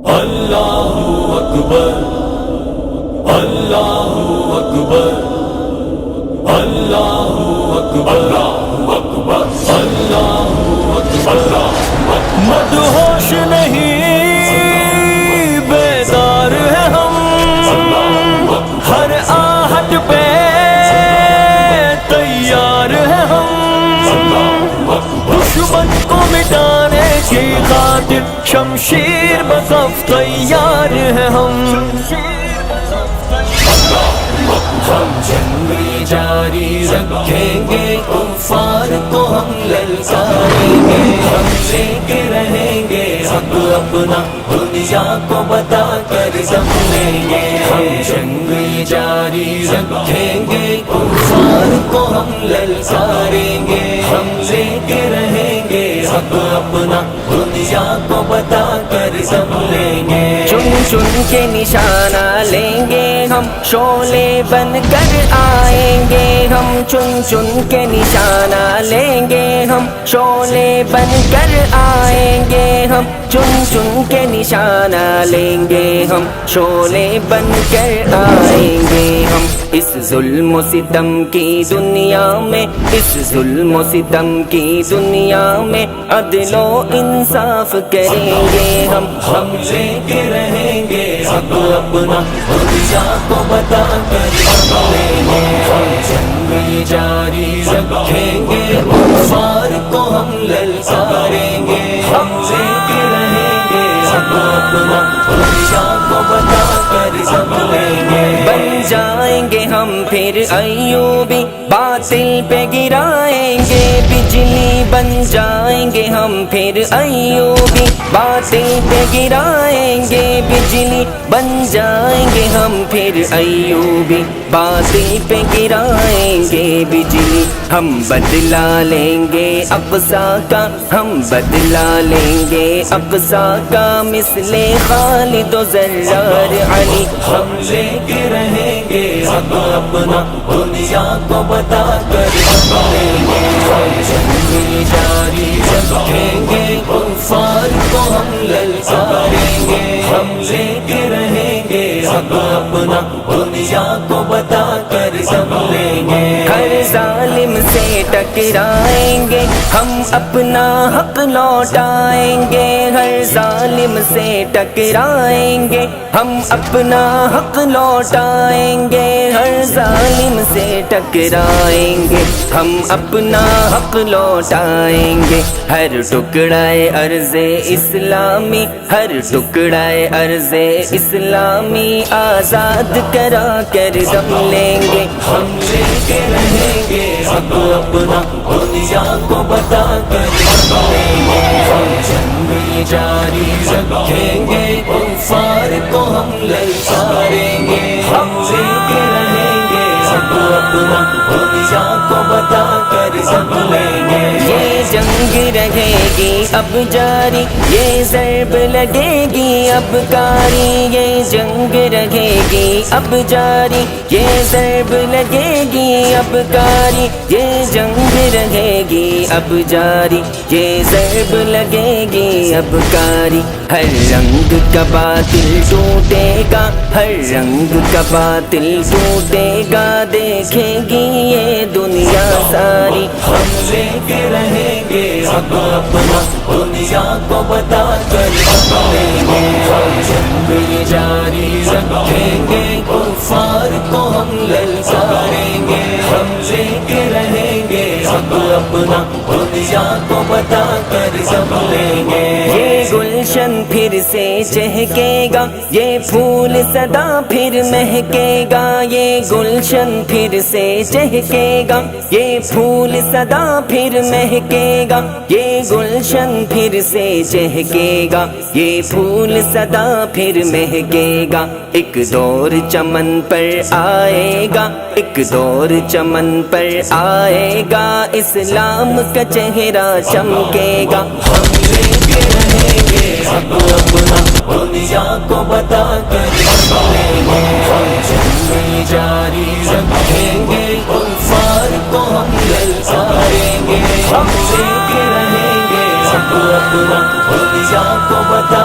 Allahu Akbar, Allahu Akbar, Allahu Akbar, Allahu Akbar, Allahu Akbar. مدہوش نہیں بیدار ہے ہم، ہر آہٹ پہ تیار ہے ہم، دشمن کو مٹانے کی خاطر شمشیر بصف تیار ہے ہم جنگ جاری رکھیں گے، کفار کو ہم للکاریں گے، ہم لے کے رہیں گے حق اپنا، دنیا کو بتا کر دم لیں گے، ہم جنگ جاری رکھیں گے، کفار کو ہم للکاریں گے، ہم لے کے رہیں گے حق اپنا، دنیا کو بتا کر دم لیں گے، چن چن کے نشانہ لیں گے ہم، شعلے بن کر آئیں گے ہم، چن چن کے نشانہ لیں گے ہم، شعلے بن کر آئیں گے ہم، چن چن کے نشانہ لیں گے ہم، شعلے بن کر آئیں گے ہم، اس ظلم و ستم کی دنیا میں، اس ظلم و ستم کی دنیا میں عدل و انصاف کریں گے ہم لے کے رہیں گے حق اپنا، دنیا کو بتا کر دم لیں گے، ہم جنگ جاری رکھیں گے، کفار کو ہم للکاریں گے، ہم لے کے رہیں گے حق اپنا، دنیا کو بتا کر دم لیں گے، بن جائیں گے ہم پھر ایوبی، باطل پہ گرائیں گے بجلی، بن جائیں گے ہم پھر ایوبی، باطل پہ گرائیں گے بجلی، بن جائیں گے ہم پھر ایوبی، باطل پہ گرائیں گے بجلی، ہم بدلہ لیں گے اقصی کا، ہم بدلہ لیں گے اقصی کا، مثل خالد و زرار علی، ہم لے کے رہیں گے حق اپنا، دنیا کو بتا کر دم لیں گے، ہم جنگ جاری رکھیں گے، کفار کو ہم للکاریں گے، ہم لے کے رہیں گے حق اپنا، دنیا کو بتا کر دم لیں گے، ہر ظالم سے ٹکرائیں گے ہم، اپنا حق لوٹائیں گے، ہر ظالم سے ٹکرائیں گے ہم، اپنا حق لوٹائیں گے، ہر ظالم سے ٹکرائیں گے ہم، اپنا حق لوٹائیں گے، ہر ٹکڑا ارض اسلامی، ہر ٹکڑا ارض اسلامی آزاد کرا کر دم لیں گے، ہم لے کے رہیں گے حق اپنا، دنیا کو بتا کر دم لیں گے، ہم جنگ جاری رکھیں گے، کفار کو ہم للکاریں گے، ہم لے کے رہیں گے حق اپنا، دنیا کو بتا کر دم لیں گے، یہ جنگ رہے گی اب جاری، یہ ضرب لگے گی اب کاری، یہ جنگ رہے گی اب جاری، یہ ضرب لگے گی اب کاری، یہ جنگ رہے گی اب جاری، یہ ضرب لگے گی اب کاری، ہر رنگ کا باطل ٹوٹے گا، ہر رنگ کا باطل ٹوٹے گا، دیکھے گی یہ دنیا ساری، ہم لے کے رہیں گے حق اپنا، دنیا کو بتا کر دم لیں گے، ہم جنگ جاری رکھیں گے، کفار کو ہم للکاریں گے، ہم لے کے رہیں گے حق اپنا، دنیا کو بتا کر دم لیں گے، یہ گلشن پھر سے چہکے گا، یہ پھول صدا پھر مہکے گا، یہ گلشن پھر سے چہکے گا، یہ پھول صدا پھر مہکے گا، یہ گلشن پھر سے چہکے گا، یہ پھول صدا پھر مہکے گا، ایک دور چمن پر آئے گا، ایک دور چمن پر آئے گا، اسلام کا چہرہ چمکے گا، ہم لے کے رہیں گے حق اپنا، دنیا کو بتا کر دم لیں گے، ہم جنگ جاری رکھیں گے، کفار کو ہم للکاریں گے، ہم لے کے رہیں گے حق اپنا، دنیا کو بتا